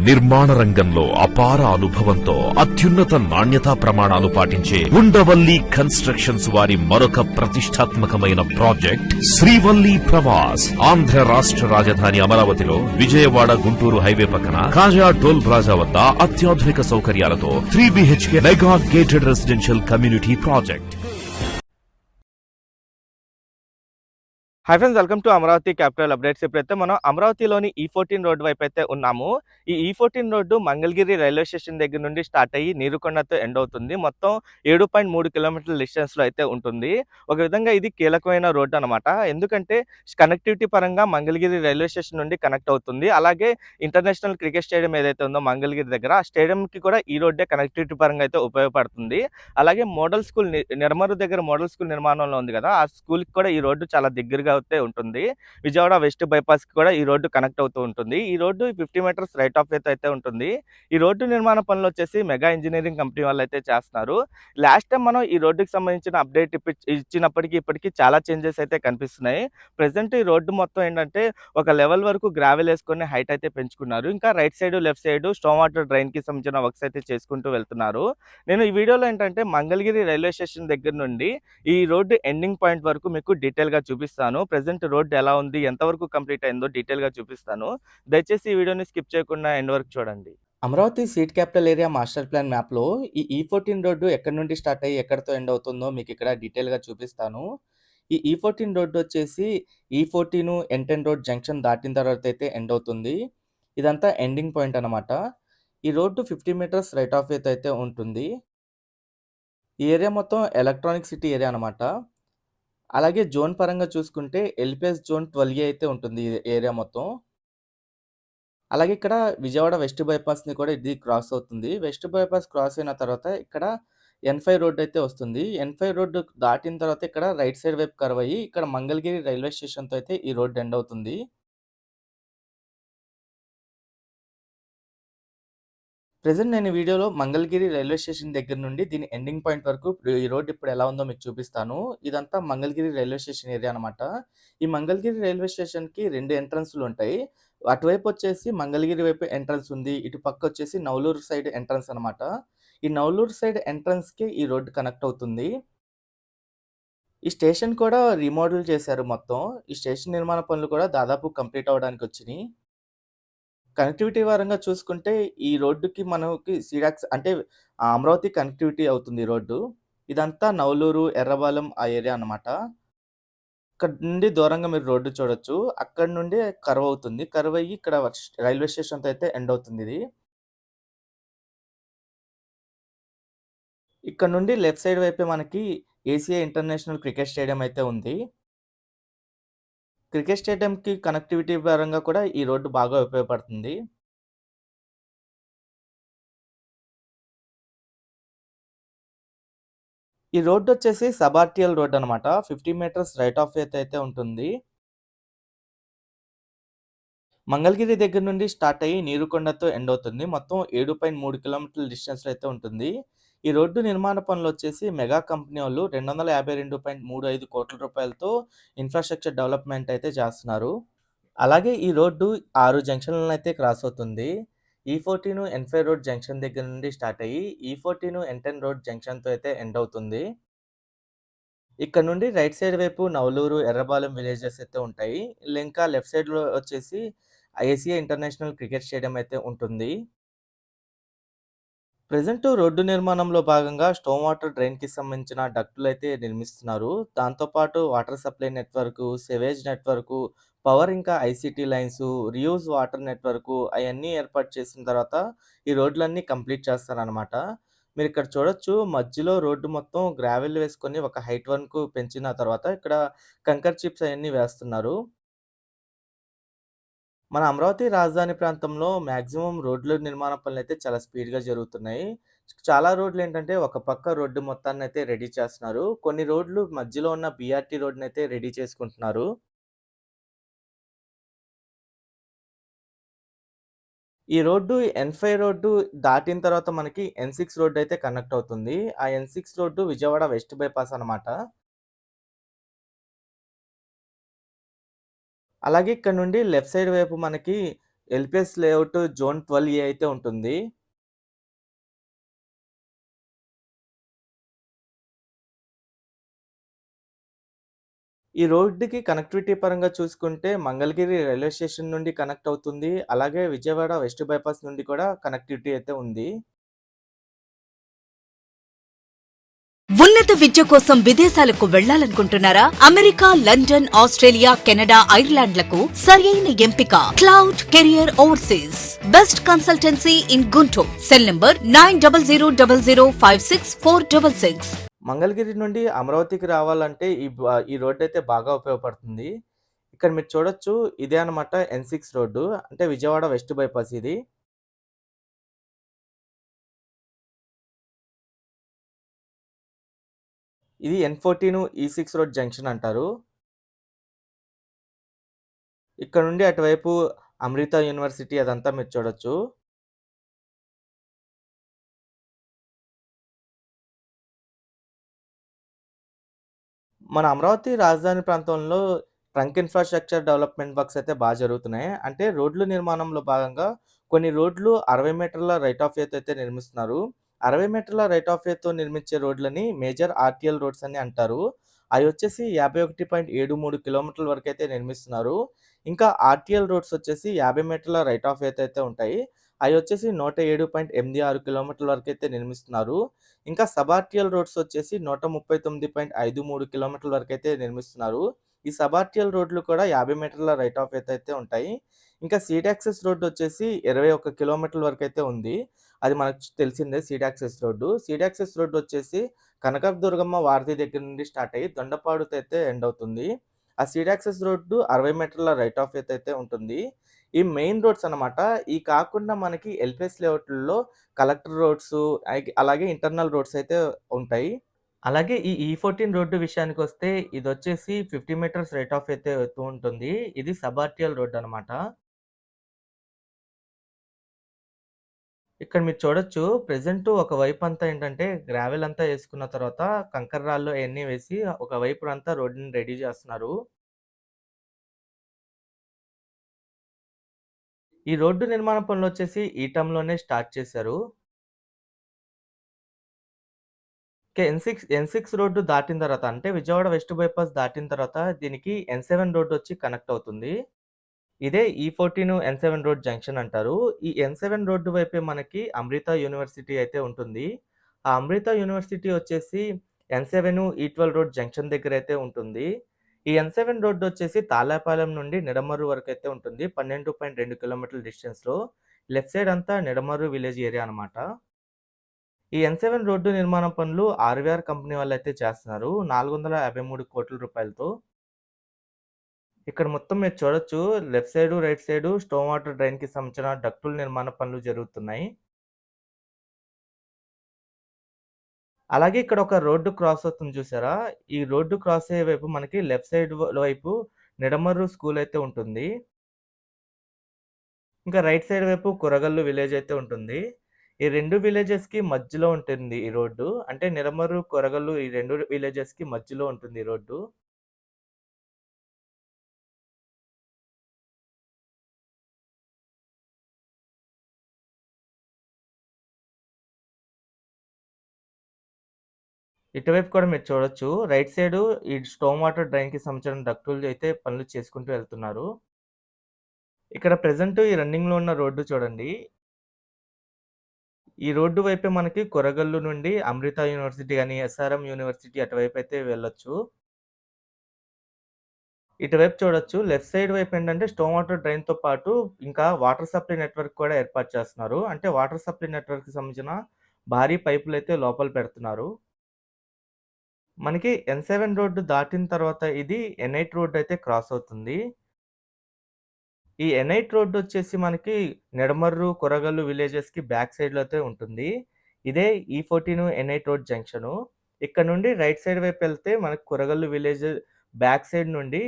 నిర్మాణ రంగంలో అపార అనుభవంతో అత్యున్నత నాణ్యతా ప్రమాణాలు పాటించే ఉండవల్లి కన్స్ట్రక్షన్స్ వారి మరొక ప్రతిష్టాత్మకమైన ప్రాజెక్ట్ శ్రీవల్లి ప్రవాస్. ఆంధ్ర రాష్ట్ర రాజధాని అమరావతిలో విజయవాడ గుంటూరు హైవే పక్కన కాజా టోల్ ప్లాజా వద్ద అత్యాధునిక సౌకర్యాలతో 3 BHK mega gated residential community project. Hi friends, welcome to Amaravati capital updates. ఇప్పుడైతే మనం అమరావతిలోని E14 రోడ్డు వైపు అయితే ఉన్నాము. ఈ E14 road Mangalagiri railway station దగ్గర నుండి స్టార్ట్ అయ్యి నీరుకొండతో ఎండ్ అవుతుంది. మొత్తం 7.3 కిలోమీటర్ల డిస్టెన్స్లో అయితే ఉంటుంది. ఒక విధంగా ఇది కీలకమైన రోడ్డు అనమాట. ఎందుకంటే కనెక్టివిటీ పరంగా మంగళగిరి రైల్వే స్టేషన్ నుండి కనెక్ట్ అవుతుంది. అలాగే ఇంటర్నేషనల్ క్రికెట్ స్టేడియం ఏదైతే ఉందో మంగళగిరి దగ్గర, ఆ స్టేడియంకి కూడా ఈ రోడ్డే కనెక్టివిటీ పరంగా అయితే ఉపయోగపడుతుంది. అలాగే మోడల్ స్కూల్ నిర్మరు దగ్గర మోడల్ స్కూల్ నిర్మాణంలో ఉంది కదా, ఆ స్కూల్కి కూడా ఈ రోడ్డు చాలా దగ్గరగా అయితే ఉంటుంది. విజయవాడ వెస్ట్ బైపాస్ కి కూడా ఈ రోడ్డు కనెక్ట్ అవుతూ ఉంటుంది. ఈ road 50 meters right of way అయితే ఉంటుంది. ఈ రోడ్డు నిర్మాణ పనులు వచ్చేసి మెగా ఇంజనీరింగ్ కంపెనీ వాళ్ళు అయితే చేస్తున్నారు. లాస్ట్ టైం మనం ఈ రోడ్డుకి సంబంధించిన అప్డేట్ ఇచ్చినప్పటికీ ఇప్పటికీ చాలా చేంజెస్ అయితే కనిపిస్తున్నాయి. ప్రెసెంట్ ఈ రోడ్డు మొత్తం ఏంటంటే ఒక లెవెల్ వరకు గ్రావెల్ వేసుకొని హైట్ అయితే పెంచుకున్నారు. ఇంకా right side left side storm water drain కి సంబంధించిన వర్క్స్ అయితే చేసుకుంటూ వెళ్తున్నారు. నేను ఈ వీడియోలో ఏంటంటే మంగళగిరి రైల్వే స్టేషన్ దగ్గర నుండి ఈ రోడ్డు ఎండింగ్ పాయింట్ వరకు మీకు డీటెయిల్ గా చూపిస్తాను. ప్రెసెంట్ రోడ్డు ఎలా ఉంది, ఎంతవరకు కంప్లీట్ అయిందో డీటెయిల్ గా చూపిస్తాను. దయచేసి ఈ వీడియోని స్కిప్ చేయకుండా ఎండ్ వరకు చూడండి. Amaravati seat capital area master plan map లో ఈ E14 రోడ్డు ఎక్కడి నుండి స్టార్ట్ అయ్యి ఎక్కడితో ఎండ్ అవుతుందో మీకు ఇక్కడ డీటెయిల్ గా చూపిస్తాను. ఈ E14 రోడ్డు వచ్చేసి E14 N10 రోడ్ జంక్షన్ దాటిన తర్వాత అయితే ఎండ్ అవుతుంది. ఇదంతా ఎండింగ్ పాయింట్ అనమాట. ఈ road 50 meters right of way అయితే ఉంటుంది. ఈ ఏరియా మొత్తం ఎలక్ట్రానిక్ సిటీ ఏరియా అనమాట. అలాగే జోన్ పరంగా చూసుకుంటే ఎల్పిఎస్ జోన్ 12A అయితే ఉంటుంది ఈ ఏరియా మొత్తం. అలాగే ఇక్కడ విజయవాడ వెస్ట్ బైపాస్ని కూడా ఇది క్రాస్ అవుతుంది. వెస్ట్ బైపాస్ క్రాస్ అయిన తర్వాత ఇక్కడ N5 రోడ్ అయితే వస్తుంది. N5 రోడ్డు దాటిన తర్వాత ఇక్కడ రైట్ సైడ్ వైపు కర్వ్ అయ్యి ఇక్కడ మంగళగిరి రైల్వే స్టేషన్తో అయితే ఈ రోడ్ ఎండ్ అవుతుంది. ప్రెజెంట్ నేను ఈ వీడియోలో మంగళగిరి రైల్వే స్టేషన్ దగ్గర నుండి దీని ఎండింగ్ పాయింట్ వరకు ఈ రోడ్ ఇప్పుడు ఎలా ఉందో మీకు చూపిస్తాను. ఇదంతా మంగళగిరి రైల్వే స్టేషన్ ఏరియా అనమాట. ఈ మంగళగిరి రైల్వే స్టేషన్కి 2 ఎంట్రన్స్లు ఉంటాయి. అటువైపు వచ్చేసి మంగళగిరి వైపు ఎంట్రన్స్ ఉంది. ఇటు పక్క వచ్చేసి నవలూరు సైడ్ ఎంట్రన్స్ అనమాట. ఈ నవలూరు సైడ్ ఎంట్రన్స్కి ఈ రోడ్ కనెక్ట్ అవుతుంది. ఈ స్టేషన్ కూడా రీమోడల్ చేశారు మొత్తం. ఈ స్టేషన్ నిర్మాణ పనులు కూడా దాదాపు కంప్లీట్ అవ్వడానికి వచ్చినాయి. కనెక్టివిటీ పరంగా చూసుకుంటే ఈ రోడ్డుకి మనకి సీడాక్స్ అంటే అమరావతి కనెక్టివిటీ అవుతుంది ఈ రోడ్డు. ఇదంతా నవలూరు, ఎర్రబాలెం ఆ ఏరియా అనమాట. ఇక్కడ నుండి దూరంగా మీరు రోడ్డు చూడొచ్చు. అక్కడ నుండి కర్వ్ అవుతుంది. కర్వ్ అయ్యి ఇక్కడ రైల్వే స్టేషన్‌తో అయితే ఎండ్ అవుతుంది ఇది. ఇక్కడ నుండి లెఫ్ట్ సైడ్ వైపే మనకి ఏసీఐ ఇంటర్నేషనల్ క్రికెట్ స్టేడియం అయితే ఉంది. క్రికెట్ స్టేడియంకి కనెక్టివిటీ పరంగా కూడా ఈ రోడ్డు బాగా ఉపయోగపడుతుంది. ఈ రోడ్డు వచ్చేసి సబ్ ఆర్టీఎల్ రోడ్ అనమాట. 50 మీటర్స్ రైట్ ఆఫ్ వే అయితే ఉంటుంది. మంగళగిరి దగ్గర నుండి స్టార్ట్ అయ్యి నీరుకొండతో ఎండ్ అవుతుంది. మొత్తం 7.3 కిలోమీటర్ల డిస్టెన్స్‌లో అయితే ఉంటుంది. ఈ రోడ్డు నిర్మాణ పనులు వచ్చేసి మెగా కంపెనీ వాళ్ళు 252.35 కోట్ల రూపాయలతో ఇన్‌ఫ్రాస్ట్రక్చర్ డెవలప్‌మెంట్ అయితే చేస్తున్నారు. అలాగే ఈ రోడ్డు 6 జంక్షన్‌లను అయితే క్రాస్ అవుతుంది. E14 N5 రోడ్ జంక్షన్ దగ్గర నుండి స్టార్ట్ అయ్యి E14 N10 రోడ్ జంక్షన్‌తో అయితే ఎండ్ అవుతుంది. ఇక్కడ నుండి రైట్ సైడ్ వైపు నవలూరు, ఎర్రబాలెం విలేజెస్ అయితే ఉంటాయి. ఇంకా లెఫ్ట్ సైడ్‌లో వచ్చేసి ఏసీఐ ఇంటర్నేషనల్ క్రికెట్ స్టేడియం అయితే ఉంటుంది. ప్రెజెంట్ రోడ్డు నిర్మాణంలో భాగంగా స్టోమ్ వాటర్ డ్రైన్‌కి సంబంధించిన డక్టులు అయితే నిర్మిస్తున్నారు. దాంతో పాటు water supply network, sewage network, power ఇంకా ICT lines, reuse water network అయన్నీ ఏర్పాటు చేసిన తర్వాత ఈ రోడ్లన్నీ కంప్లీట్ చేస్తారనమాట. మీరిక్కడ చూడొచ్చు, మధ్యలో రోడ్డు మొత్తం గ్రావెల్ వేసుకొని ఒక హైట్ వరకు పెంచిన తర్వాత ఇక్కడ కంకర్ చిప్స్ అయన్నీ వేస్తున్నారు. మన అమరావతి రాజధాని ప్రాంతంలో మాక్సిమం రోడ్ల నిర్మాణ పనులైతే చాలా స్పీడ్‌గా జరుగుతున్నాయి. చాలా రోడ్లేంటంటే ఒక పక్క రోడ్డు మొత్తాన్నయితే రెడీ చేస్తున్నారు. కొన్ని రోడ్లు మధ్యలో ఉన్న బీఆర్‌టీ రోడ్‌నయితే రెడీ చేసుకుంటున్నారు. ఈ రోడ్డు N5 రోడ్డు దాటిన తర్వాత మనకి N6 రోడ్డయితే కనెక్ట్ అవుతుంది. ఆ N6 road Vijayawada west bypass అనమాట. అలాగే ఇక్కడ నుండి లెఫ్ట్ సైడ్ వైపు మనకి ఎల్‌పిఎస్ లేఅవుట్ జోన్ 12 అయితే ఉంటుంది. ఈ రోడ్డుకి కనెక్టివిటీ పరంగా చూసుకుంటే మంగళగిరి రైల్వే స్టేషన్ నుండి కనెక్ట్ అవుతుంది. అలాగే విజయవాడ వెస్ట్ బైపాస్ నుండి కూడా కనెక్టివిటీ అయితే ఉంది. ఉన్నత విద్య కోసం విదేశాలకు వెళ్లాలనుకుంటున్నారా? అమెరికా, లండన్, ఆస్ట్రేలియా, కెనడా, ఐర్లాండ్లకు సరైన ఎంపిక cloud career overseas. Best consultancy in Guntur. Cell number 9000056466. Mangalagiri నుండి అమరావతికి రావాలంటే ఈ రోడ్డయితే బాగా ఉపయోగపడుతుంది. ఇక్కడ మీరు చూడొచ్చు ఇదే అన్నమాట N6 రోడ్డు. అంటే విజయవాడ వెస్ట్ బైపాస్ ఇది. ఇది N14 E6 రోడ్ జంక్షన్ అంటారు. ఇక్కడ నుండి అటువైపు అమృత యూనివర్సిటీ అదంతా మీరు చూడొచ్చు. మన అమరావతి రాజధాని ప్రాంతంలో ట్రంక్ ఇన్‌ఫ్రాస్ట్రక్చర్ డెవలప్‌మెంట్ వర్క్స్ అయితే జరుగుతున్నాయి. అంటే రోడ్ల నిర్మాణంలో భాగంగా కొన్ని రోడ్లు 60 మీటర్ల రైట్ ఆఫ్ వేతో అయితే నిర్మిస్తున్నారు. 60 మీటర్ల రైట్ ఆఫ్ వేతో నిర్మించే రోడ్లని మేజర్ ఆర్‌టీఎల్ రోడ్స్ అని అంటారు. అవి వచ్చేసి 51.73 కిలోమీటర్ల వరకైతే నిర్మిస్తున్నారు. ఇంకా ఆర్‌టీఎల్ రోడ్స్ వచ్చేసి 50 మీటర్ల రైట్ ఆఫ్ వేతో అయితే ఉంటాయి. అవి వచ్చేసి 107.86 కిలోమీటర్ల వరకైతే నిర్మిస్తున్నారు. ఇంకా సబ్ ఆర్టీఎల్ రోడ్స్ వచ్చేసి 139.53 కిలోమీటర్ల వరకైతే నిర్మిస్తున్నారు. ఈ సబ్ ఆర్టీఎల్ రోడ్లు కూడా 50 మీటర్ల రైట్ ఆఫ్ వేతో అయితే ఉంటాయి. ఇంకా సీడ్ యాక్సెస్ రోడ్ వచ్చేసి 21 కిలోమీటర్ల వరకైతే ఉంది. అది మనకు తెలిసిందే seed access road. Seed access road వచ్చేసి కనకదుర్గమ్మ వారధి దగ్గర నుండి స్టార్ట్ అయ్యి దొండపాడుతో అయితే ఎండ్ అవుతుంది. ఆ సీడ్ యాక్సెస్ రోడ్డు 60 మీటర్ల రైట్ ఆఫ్ వేతో అయితే ఉంటుంది. ఈ మెయిన్ రోడ్స్ అన్నమాట. ఈ కాకుండా మనకి ఎల్‌పిఎస్ లేఅవుట్‌లలో కలెక్టర్ రోడ్సు అలాగే ఇంటర్నల్ రోడ్స్ అయితే ఉంటాయి. అలాగే ఈ E14 రోడ్డు విషయానికొస్తే ఇదొచ్చేసి 50 మీటర్స్ రైట్ ఆఫ్ అయితే అవుతూ ఉంటుంది. ఇది సబ్ ఆర్టీఎల్ రోడ్ అనమాట. ఇక్కడ మీరు చూడొచ్చు ప్రెజెంట్ ఒక వైపంతా ఏంటంటే గ్రావెల్ అంతా ఏసుకున్న తర్వాత కంకర రాళ్ళు అయన్నీ వేసి ఒక వైపునంతా రోడ్డుని రెడీ చేస్తున్నారు. ఈ రోడ్డు నిర్మాణ పనులొచ్చేసి ఈ టర్మ్‌లోనే స్టార్ట్ చేశారు. ఎన్ సిక్స్ రోడ్డు దాటిన తర్వాత అంటే విజయవాడ వెస్ట్ బైపాస్ దాటిన తర్వాత దీనికి N7 రోడ్డొచ్చి కనెక్ట్ అవుతుంది. ఇదే E14 N7 రోడ్ జంక్షన్ అంటారు. ఈ N7 రోడ్డు వైపే మనకి అమృత యూనివర్సిటీ అయితే ఉంటుంది. ఆ అమృత యూనివర్సిటీ వచ్చేసి N7 E12 రోడ్ జంక్షన్ దగ్గరైతే ఉంటుంది. ఈ N7 రోడ్డొచ్చేసి తాళ్ళపాలెం నుండి నిడమర్రు వరకైతే ఉంటుంది. 12.2 కిలోమీటర్ల డిస్టెన్స్‌లో. లెఫ్ట్ సైడ్ అంతా నిడమర్రు విలేజ్ ఏరియా అనమాట. ఈ N7 రోడ్డు నిర్మాణ పనులు ఆర్‌వీఆర్ కంపెనీ వాళ్ళైతే చేస్తున్నారు. 453,00,00,000 ఇక్కడ మొత్తం మీరు చూడొచ్చు left side, right side storm water డ్రైన్‌కి సంబంధించిన డక్టుల నిర్మాణ పనులు జరుగుతున్నాయి. అలాగే ఇక్కడ ఒక రోడ్డు క్రాస్ అవుతుంది చూసారా? ఈ రోడ్డు క్రాస్ అయ్యే వైపు మనకి లెఫ్ట్ సైడ్ వైపు నిడమర్రు స్కూల్ అయితే ఉంటుంది. ఇంకా రైట్ సైడ్ వైపు కురగల్లు విలేజ్ అయితే ఉంటుంది. ఈ 2 విలేజెస్‌కి మధ్యలో ఉంటుంది ఈ రోడ్డు. అంటే నిడమర్రు, కొరగల్లు ఈ 2 విలేజెస్‌కి మధ్యలో ఉంటుంది ఈ రోడ్డు. ఇటువైపు కూడా మీరు చూడొచ్చు. రైట్ సైడు ఈ స్టోమ్ వాటర్ డ్రైన్‌కి సంబంధించిన డక్టులు అయితే పనులు చేసుకుంటూ వెళ్తున్నారు. ఇక్కడ ప్రెజెంట్ ఈ రన్నింగ్‌లో ఉన్న రోడ్డు చూడండి. ఈ రోడ్డు వైపే మనకి కొరగల్లు నుండి అమృత యూనివర్సిటీ గాని, ఎస్ఆర్ఎం యూనివర్సిటీ అటువైపయితే వెళ్ళొచ్చు. ఇటువైపు చూడొచ్చు. లెఫ్ట్ సైడ్ వైపు ఏంటంటే స్టోమ్ వాటర్ డ్రైన్‌తో పాటు ఇంకా వాటర్ సప్లై నెట్వర్క్ కూడా ఏర్పాటు చేస్తున్నారు. అంటే వాటర్ సప్లై నెట్వర్క్‌కి సంబంధించిన భారీ పైపులైతే లోపల పెడుతున్నారు. మనకి N7 రోడ్డు దాటిన తర్వాత ఇది N8 రోడ్ అయితే క్రాస్ అవుతుంది. ఈ N8 రోడ్ వచ్చేసి మనకి నిడమర్రు, కొరగల్లు విలేజెస్‌కి బ్యాక్ సైడ్‌లో అయితే ఉంటుంది. ఇదే E14 N8 రోడ్ జంక్షను. ఇక్కడ నుండి రైట్ సైడ్ వైపు వెళ్తే మనకు కొరగల్లు విలేజ్ బ్యాక్ సైడ్ నుండి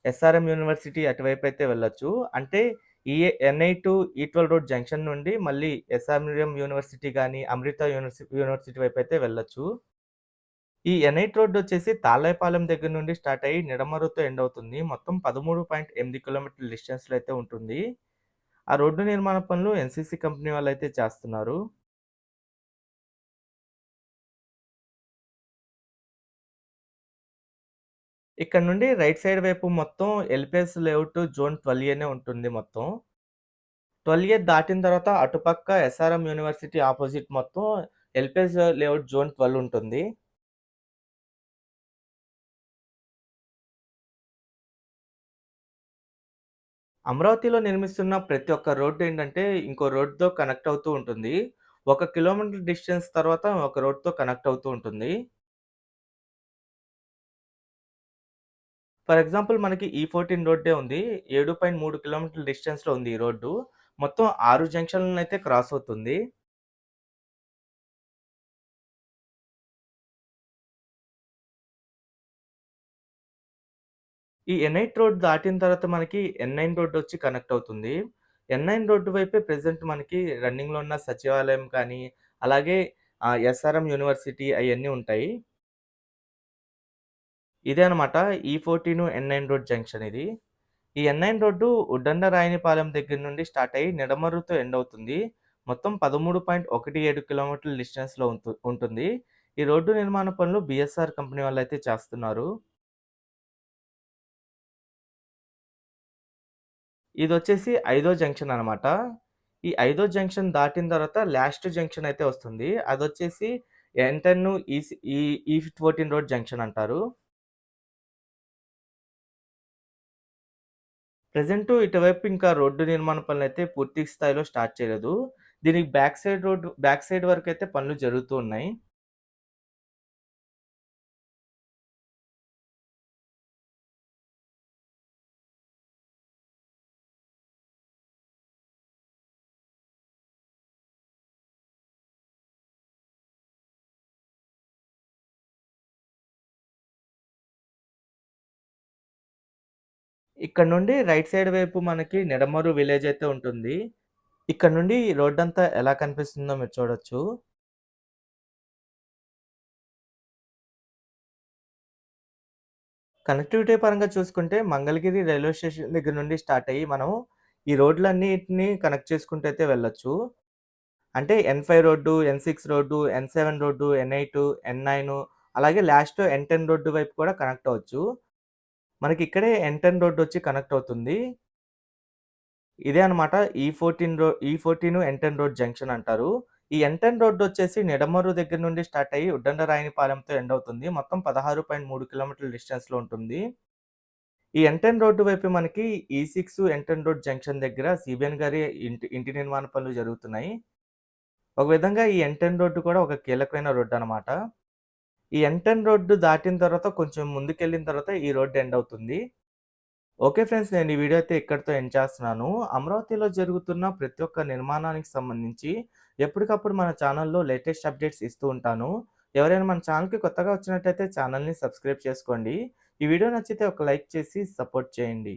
ఎస్ఆర్ఎం యూనివర్సిటీ అటువైపు అయితే వెళ్ళొచ్చు. అంటే ఈ N8, E12 రోడ్ జంక్షన్ నుండి మళ్ళీ ఎస్ఆర్ఎం యూనివర్సిటీ గాని, అమృత యూనివర్సిటీ వైపు అయితే వెళ్ళొచ్చు. ఈ N8 రోడ్ వచ్చేసి తాళ్ళాయపాలెం దగ్గర నుండి స్టార్ట్ అయ్యి నిడమర్రుతో ఎండ్ అవుతుంది. మొత్తం 13.8 కిలోమీటర్ల డిస్టెన్స్‌లో అయితే ఉంటుంది. ఆ రోడ్డు నిర్మాణ పనులు ఎన్‌సీసీ కంపెనీ వాళ్ళైతే చేస్తున్నారు. ఇక్కడ నుండి రైట్ సైడ్ వైపు మొత్తం ఎల్‌పిఎస్ లేఅవుట్ జోన్ 12 ఉంటుంది మొత్తం. 12 దాటిన తర్వాత అటుపక్క ఎస్ఆర్ఎం యూనివర్సిటీ అపోజిట్ మొత్తం ఎల్‌పిఎస్ లేఅవుట్ జోన్ 12 ఉంటుంది. అమరావతిలో నిర్మిస్తున్న ప్రతి ఒక్క రోడ్డు ఏంటంటే, ఇంకో రోడ్‌తో కనెక్ట్ అవుతూ ఉంటుంది. 1 కిలోమీటర్ డిస్టెన్స్ తర్వాత ఒక రోడ్‌తో కనెక్ట్ అవుతూ ఉంటుంది. ఫర్ ఎగ్జాంపుల్ మనకి E14 రోడ్డే ఉంది. 7.3 కిలోమీటర్ల డిస్టెన్స్‌లో ఉంది ఈ రోడ్డు. మొత్తం 6 జంక్షన్‌లనైతే క్రాస్ అవుతుంది. ఈ N8 రోడ్ దాటిన తర్వాత మనకి N9 రోడ్డొచ్చి కనెక్ట్ అవుతుంది. N9 రోడ్డు వైపే ప్రెజెంట్ మనకి రన్నింగ్‌లో ఉన్న సచివాలయం కానీ, అలాగే ఎస్ఆర్ఎం యూనివర్సిటీ అయన్నీ ఉంటాయి. ఇదే అనమాట E14 N9 రోడ్ జంక్షన్ ఇది. ఈ N9 రోడ్డు ఉద్దండ-రాయనిపాలెం దగ్గర నుండి స్టార్ట్ అయ్యి నిడమర్రుతో ఎండ్ అవుతుంది. మొత్తం 13.17 కిలోమీటర్ల డిస్టెన్స్‌లో ఉంటుంది. ఈ రోడ్డు నిర్మాణ పనులు బీఎస్ఆర్ కంపెనీ వాళ్ళైతే చేస్తున్నారు. ఇదొచ్చేసి ఐదో జంక్షన్ అనమాట. ఈ ఐదో జంక్షన్ దాటిన తర్వాత లాస్ట్ జంక్షన్ అయితే వస్తుంది. అదొచ్చేసి N10 ఈ14 రోడ్ జంక్షన్ అంటారు. ప్రెజెంటు ఇటువైపు ఇంకా రోడ్డు నిర్మాణ పనులైతే పూర్తి స్థాయిలో స్టార్ట్ చేయలేదు. దీనికి బ్యాక్ సైడ్ వరకైతే పనులు జరుగుతూ ఉన్నాయి. ఇక్కడ నుండి రైట్ సైడ్ వైపు మనకి నిడమర్రు విలేజ్ అయితే ఉంటుంది. ఇక్కడ నుండి రోడ్డంతా ఎలా కనిపిస్తుందో మీరు చూడొచ్చు. కనెక్టివిటీ పరంగా చూసుకుంటే మంగళగిరి రైల్వే స్టేషన్ దగ్గర నుండి స్టార్ట్ అయ్యి మనం ఈ రోడ్లన్నిటిని కనెక్ట్ చేసుకుంటూ అయితే వెళ్ళొచ్చు. అంటే N5 road, N6 road, N7 road, N8, N9 అలాగే లాస్ట్ N10 రోడ్డు వైపు కూడా కనెక్ట్ అవ్వచ్చు. మనకి ఇక్కడే N10 రోడ్డు వచ్చి కనెక్ట్ అవుతుంది. ఇదే అన్నమాట E14 N10 రోడ్ జంక్షన్ అంటారు. ఈ N10 రోడ్డు వచ్చేసి నిడమర్రు దగ్గర నుండి స్టార్ట్ అయ్యి ఉద్దండ-రాయనిపాలెంతో ఎండ్ అవుతుంది. మొత్తం 16.3 కిలోమీటర్ల డిస్టెన్స్‌లో ఉంటుంది. ఈ N10 రోడ్డు వైపు మనకి E6 N10 రోడ్ జంక్షన్ దగ్గర సిబిఎన్ గారి ఇంటి నిర్మాణ పనులు జరుగుతున్నాయి. ఒక విధంగా ఈ N10 రోడ్డు కూడా ఒక కీలకమైన రోడ్డనమాట. ఈ N10 రోడ్డు దాటిన తర్వాత కొంచెం ముందుకెళ్ళిన తర్వాత ఈ రోడ్డు ఎండ్ అవుతుంది. ఓకే ఫ్రెండ్స్, నేను ఈ వీడియో అయితే ఇక్కడితో ఎండ్ చేస్తున్నాను. అమరావతిలో జరుగుతున్న ప్రతి ఒక్క నిర్మాణానికి సంబంధించి ఎప్పటికప్పుడు మన ఛానల్‌లో లేటెస్ట్ అప్డేట్స్ ఇస్తూ ఉంటాను. ఎవరైనా మన ఛానల్‌కి కొత్తగా వచ్చినట్టయితే ఛానల్‌ని సబ్స్క్రైబ్ చేసుకోండి. ఈ వీడియో నచ్చితే ఒక లైక్ చేసి సపోర్ట్ చేయండి.